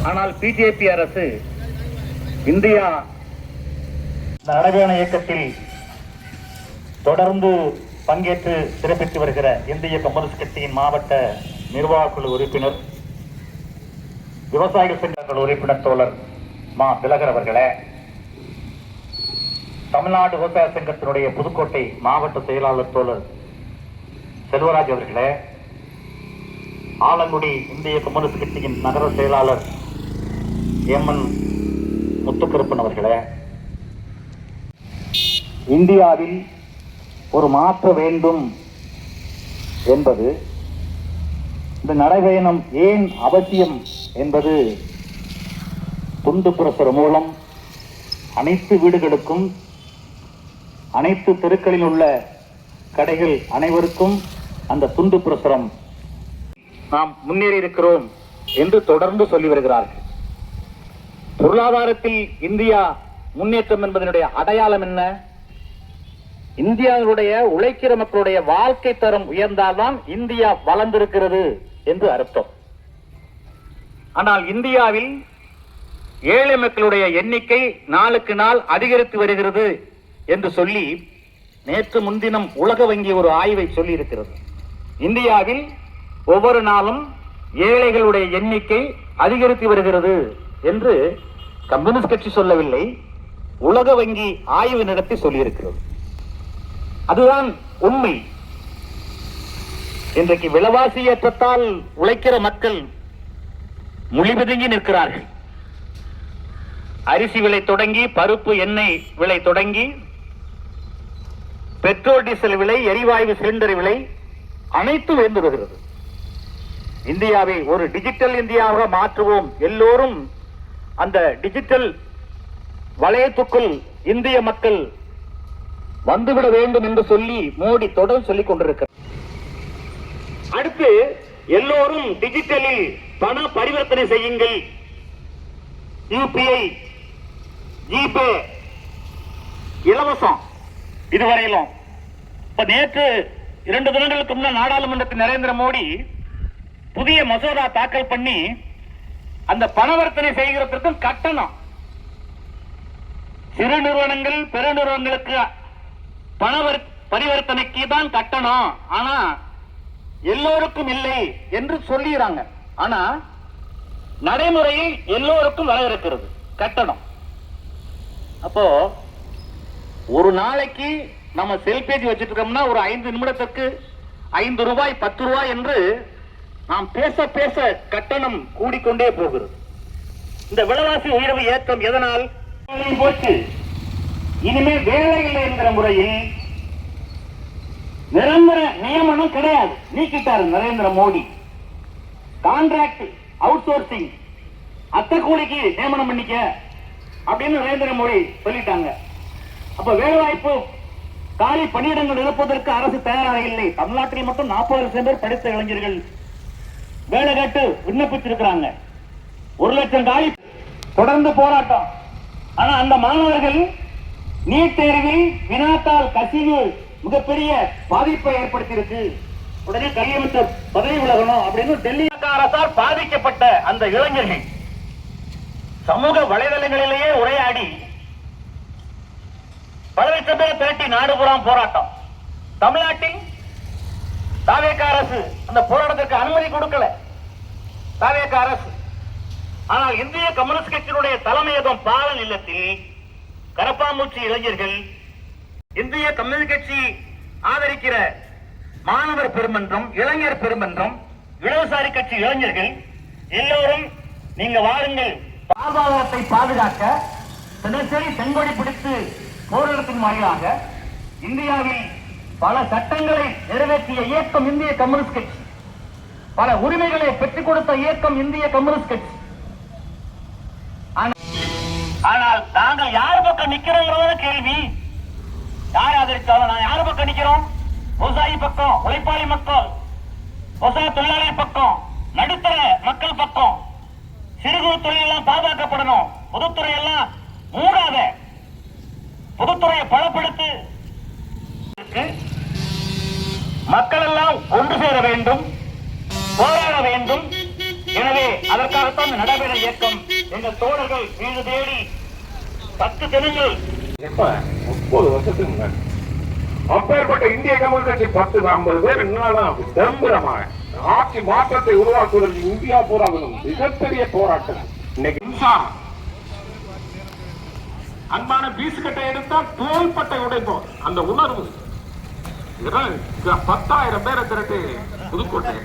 ஆனால் பிஜேபி அரசு இந்தியா நடைபயண இயக்கத்தில் தொடர்ந்து பங்கேற்று சிறப்பித்து வருகிற இந்திய கம்யூனிஸ்ட் கட்சியின் மாவட்ட நிர்வாக குழு உறுப்பினர், விவசாயிகள் சங்க உறுப்பினர் தோழர் மா திலகர் அவர்களே, தமிழ்நாடு விவசாய சங்கத்தினுடைய புதுக்கோட்டை மாவட்ட செயலாளர் தோழர் செல்வராஜ் அவர்களே, ஆலங்குடி இந்திய கம்யூனிஸ்ட் கட்சியின் நகர செயலாளர் எம்என் முத்துக்கருப்பன் அவர்களே, இந்தியாவில் ஒரு மாற்ற வேண்டும் என்பது, இந்த நடைபயணம் ஏன் அவசியம் என்பது துண்டு பிரசுரம் மூலம் அனைத்து வீடுகளுக்கும், அனைத்து தெருக்களில் உள்ள கடைகள் அனைவருக்கும் அந்த துண்டு பிரசுரம் நாம் முன்னேறி இருக்கிறோம் என்று தொடர்ந்து சொல்லி வருகிறார்கள். பொருளாதாரத்தில் இந்தியா முன்னேற்றம் என்பதனுடைய அடையாளம் என்ன? இந்தியாவுடைய உழைக்கிற மக்களுடைய வாழ்க்கை தரம் உயர்ந்தால்தான் இந்தியா வளர்ந்திருக்கிறது என்று அர்த்தம். ஆனால் இந்தியாவில் ஏழை மக்களுடைய எண்ணிக்கை நாளுக்கு நாள் அதிகரித்து வருகிறது என்று சொல்லி நேற்று முன்தினம் உலக வங்கி ஒரு ஆய்வை சொல்லி இருக்கிறது. இந்தியாவில் ஒவ்வொரு நாளும் ஏழைகளுடைய எண்ணிக்கை அதிகரித்து வருகிறது என்று கம்யூனிஸ்ட் கட்சி சொல்லவில்லை, உலக வங்கி ஆய்வு நடத்தி சொல்லியிருக்கிறது. அதுதான் உண்மை. இன்றைக்கு விலைவாசி ஏற்றத்தால் உழைக்கிற மக்கள் மொழிபதுங்கி நிற்கிறார்கள். அரிசி விலை தொடங்கி, பருப்பு எண்ணெய் விலை தொடங்கி, பெட்ரோல் டீசல் விலை, எரிவாயு சிலிண்டர் விலை அனைத்தும் உயர்ந்து வருகிறது. இந்தியாவை ஒரு டிஜிட்டல் இந்தியாவாக மாற்றுவோம், எல்லோரும் அந்த டிஜிட்டல் வளையத்துக்குள் இந்திய மக்கள் வந்துவிட வேண்டும் என்று சொல்லி மோடி தொடர்ந்து சொல்லிக் கொண்டிருக்கிறார். அடுத்து எல்லோரும் டிஜிட்டலில் பண பரிவர்த்தனை செய்யுங்கள், யூபிஐ, ஜிபே இலவசம். இதுவரையிலும் இப்ப நேற்று 2 தினங்களுக்கு முன்னால் நாடாளுமன்றத்தில் நரேந்திர மோடி புதிய மசோதா தாக்கல் பண்ணி அந்த பணவர்த்தனை செய்கிறதற்கும் கட்டணம், சிறு நிறுவனங்கள் பெருநிறுவனங்களுக்கு பண பரிவர்த்தனைக்கு தான் கட்டணம், ஆனா எல்லோருக்கும் இல்லை என்று சொல்லிடுறாங்க. ஆனா நடைமுறையில் எல்லோருக்கும் வர இருக்கிறது கட்டணம். அப்போ ஒரு நாளைக்கு நம்ம செல்பேசி வச்சிட்டு இருக்கோம்னா ஒரு 5 நிமிடத்துக்கு 5 ரூபாய் 10 ரூபாய் என்று நாம் பேச பேச கட்டணம் கூடிக்கொண்டே போகிறது. இந்த விலைவாசி உயர்வு ஏற்றம் எதனால் போச்சு? இனிமேல் வேலை இல்லை என்கிற முறையில் நிரந்தர நியமனம் கிடையாது, நீக்கிட்டாரு Narendra Modi. Contract outsourcing, அத்தை கூலிக்கு நியமனம் பண்ணிக்க அப்படின்னு நரேந்திர மோடி சொல்லிட்டாங்க. அப்ப வேலை வாய்ப்பு காலி பணியிடங்கள் இருப்பதற்கு அரசு தயாராக இல்லை. தமிழ்நாட்டில் மட்டும் 40,000 பேர் படித்த இளைஞர்கள் வேலை கேட்டு விண்ணப்பிச்சிருக்கிறாங்க. 1,00,000 காலி. தொடர்ந்து போராட்டம். ஆனா அந்த மாணவர்கள் நீட் தேர்வில் வினாத்தால் கசிவு மிகப்பெரிய பாதிப்பை ஏற்படுத்தியிருக்கு. உடனே கல்வியமைச்சர் பதவி விலகணும் அப்படின்னு டெல்லி அரசால் பாதிக்கப்பட்ட அந்த இளைஞர்கள் சமூக வலைதளங்களிலேயே உரையாடி பல லட்சம் பேர் திரட்டி நாடுபுறம் போராட்டம். தமிழ்நாட்டில் தாவேக அரசு அந்த போராட்டத்திற்கு அனுமதி கொடுக்கல, தாவேக அரசு. ஆனால் இந்திய கம்யூனிஸ்ட் கட்சியினுடைய தலைமையகம் பாலன் இல்லத்தில் கரப்பாம்பூச்சி இளைஞர்கள், இந்திய கம்யூனிஸ்ட் கட்சி ஆதரிக்கிற மாணவர் பெருமன்றம், இளைஞர் பெருமன்றம், இடதுசாரி கட்சி இளைஞர்கள் எல்லோரும் நீங்க வாருங்கள், வாழ்வாதாரத்தை பாதுகாக்க தினசரி செங்கொடி பிடித்து போராட்டத்தின் வாயிலாக இந்தியாவில் பல சட்டங்களை நிறைவேற்றிய இயக்கம் இந்திய கம்யூனிஸ்ட் கட்சி, பல உரிமைகளை பெற்றுக் கொடுத்த இயக்கம் இந்திய கம்யூனிஸ்ட் கட்சி. ஆனால் நாங்கள் யார் பக்கம் நிக்கிறோங்கிறத கேள்வி. யார் ஆதரித்தாலும் நான் யார் பக்கம் நிக்கிறோம்? விவசாயி பக்கம், உழைப்பாளி மக்கள், விவசாய தொழிலாளி பக்கம், நடுத்தர மக்கள் பக்கம். சிறு குறு தொழில் எல்லாம் பாதுகாக்கப்படணும், பொதுத்துறை எல்லாம் மூடாத, பொதுத்துறையை பலப்படுத்து, மக்கள் எல்லாம் ஒன்று சேர வேண்டும், போராட வேண்டும். எனவே அதற்கு தொடர்ந்து நடைபெற இயக்கம் எங்கள் தோழர்கள் வீடு தேடி 10 தினங்கள் எப்ப 30 வருஷத்துக்கு முன்னாடி அப்பேற்பட்ட இந்திய கம்யூனிஸ்ட் கட்சி 10-50 பேர் என்னதான் தம்பரமாக ஆட்சி மாற்றத்தை உருவாக்குவதற்கு இந்தியா பூராவிலும் மிகப்பெரிய போராட்டம். இன்னைக்கு மின்சாரம் அன்பான பீசுக்கட்டை எடுத்தால் தோள்பட்டை உடைப்போம். அந்த உணர்வு 10,000 பேரை திரட்டி புதுக்கோட்டை